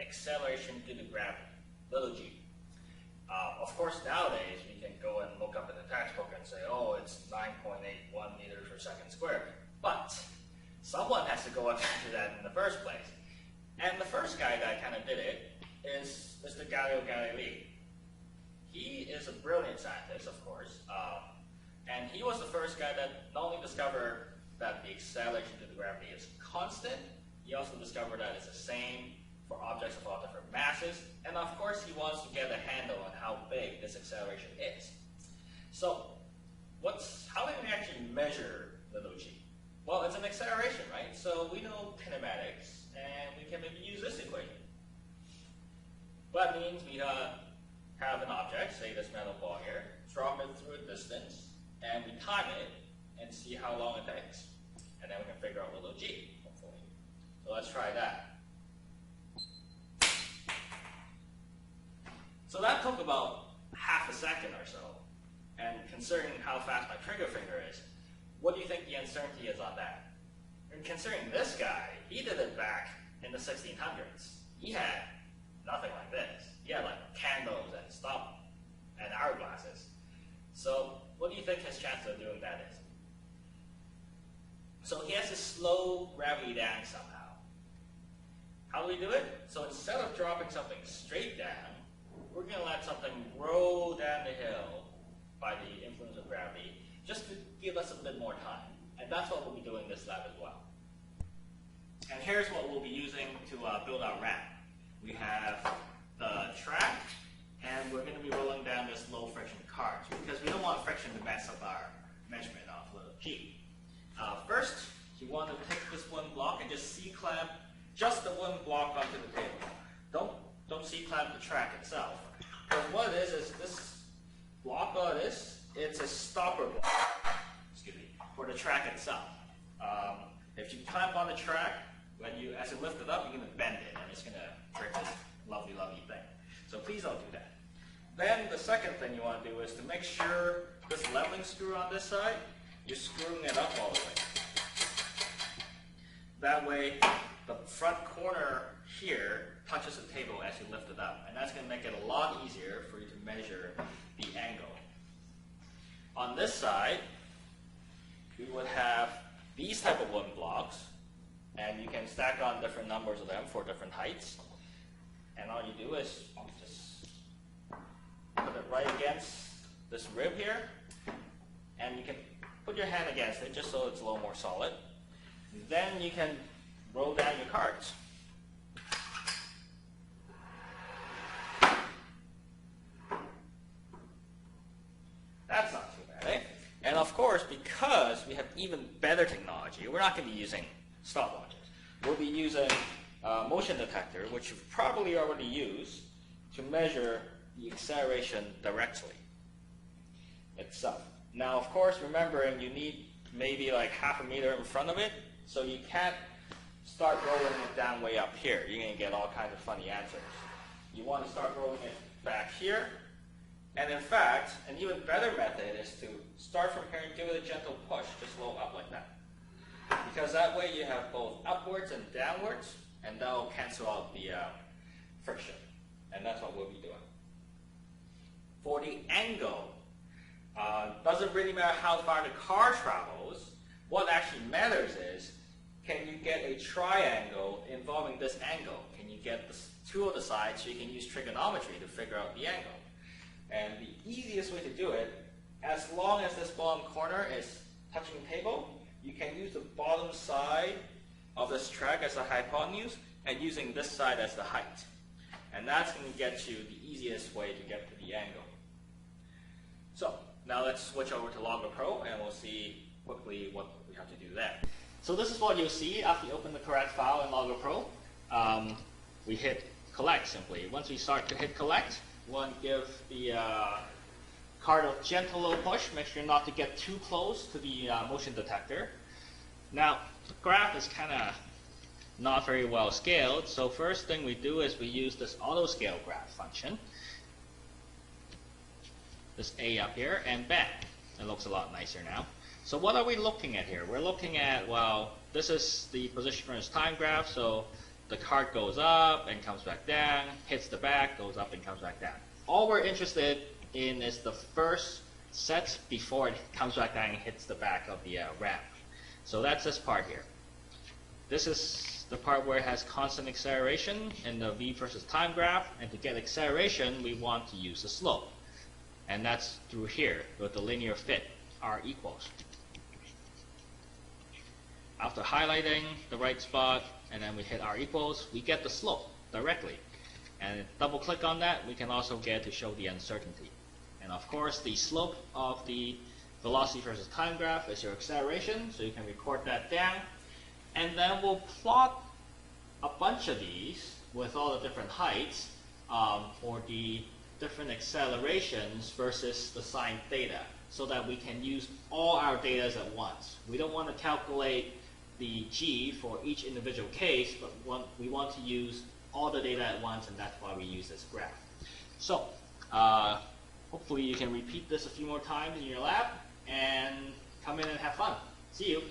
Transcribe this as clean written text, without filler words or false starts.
acceleration due to gravity, little g. Of course, nowadays, we can go and look up in the textbook and say, oh, it's 9.81 meters per second squared. But someone has to go and do that in the first place. And the first guy that kind of did it is Mr. Galileo Galilei. He is a brilliant scientist, of course, and he was the first guy that not only discovered that the acceleration due to gravity is constant, he also discovered that it's the same for objects of all different masses, and of course he wants to get a handle on how big this acceleration is. So, how can we actually measure little g? Well, it's an acceleration, right? So we know kinematics, and we can maybe use this equation. That means we have an object, say this metal ball here, drop it through a distance, and we time it and see how long it takes. And then we can figure out little g, hopefully. So let's try that. So that took about half a second or so. And considering how fast my trigger finger is, what do you think the uncertainty is on that? And considering this guy, he did it back in the 1600s. He had nothing like this. He had like candles and stuff and hourglasses. So what do you think his chance of doing that is? So he has to slow gravity down somehow. How do we do it? So instead of dropping something straight down, we're going to let something roll down the hill by the influence of gravity, just to give us a bit more time. And that's what we'll be doing in this lab as well. And here's what we'll be using to build our ramp. We have the track, and we're going to be rolling down this low friction cart, because we don't want friction to mess up our measurement of little g. First, you want to take this one block and just C-clamp just the one block onto the table. Don't C-clamp the track itself. Because what it is this block it's a stopper block, excuse me, for the track itself. If you clamp on the track, as you lift it up, you're going to bend it, and it's going to break this lovely, lovely thing. So please don't do that. Then the second thing you want to do is to make sure this leveling screw on this side, you're screwing it up all the way. That way, the front corner here touches the table as you lift it up, and that's going to make it a lot easier for you to measure the angle. On this side, we would have these type of wooden blocks, and you can stack on different numbers of them for different heights. And all you do is just put it right against this rib here, and you can put your hand against it just so it's a little more solid. Then you can roll down your carts. That's not too bad, eh? And of course, because we have even better technology, we're not going to be using stopwatches. We'll be using a motion detector, which you've probably already used, to measure the acceleration directly itself. Now, of course, remembering you need maybe like half a meter in front of it, so you can't start rolling it down way up here. You're going to get all kinds of funny answers. You want to start rolling it back here. And in fact, an even better method is to start from here and give it a gentle push, just a little up like that. Because that way you have both upwards and downwards, and that will cancel out the friction. And that's what we'll be doing. For the angle, doesn't really matter how far the car travels. What actually matters is, can you get a triangle involving this angle? Can you get two of the sides so you can use trigonometry to figure out the angle? And the easiest way to do it, as long as this bottom corner is touching the table, you can use the bottom side of this track as the hypotenuse and using this side as the height. And that's going to get you the easiest way to get to the angle. So now let's switch over to Logger Pro and we'll see quickly what we have to do there. So this is what you'll see after you open the correct file in Logger Pro. We hit collect simply. Once we start to hit collect, we want to give the card a gentle little push. Make sure not to get too close to the motion detector. Now, the graph is kind of not very well scaled, so first thing we do is we use this auto scale graph function. This A up here, and bam, it looks a lot nicer now. So what are we looking at here? We're looking at, well, this is the position for this time graph, so the cart goes up and comes back down, hits the back, goes up and comes back down. All we're interested in is the first set before it comes back down and hits the back of the ramp. So that's this part here. This is the part where it has constant acceleration in the v versus time graph, and to get acceleration we want to use the slope. And that's through here with the linear fit, r equals. After highlighting the right spot and then we hit r equals, we get the slope directly. And double click on that, we can also get to show the uncertainty. And of course the slope of the velocity versus time graph is your acceleration, so you can record that down. And then we'll plot a bunch of these with all the different heights for the different accelerations versus the sine theta, so that we can use all our data at once. We don't want to calculate the g for each individual case, but we want to use all the data at once, and that's why we use this graph. So hopefully you can repeat this a few more times in your lab and come in and have fun. See you.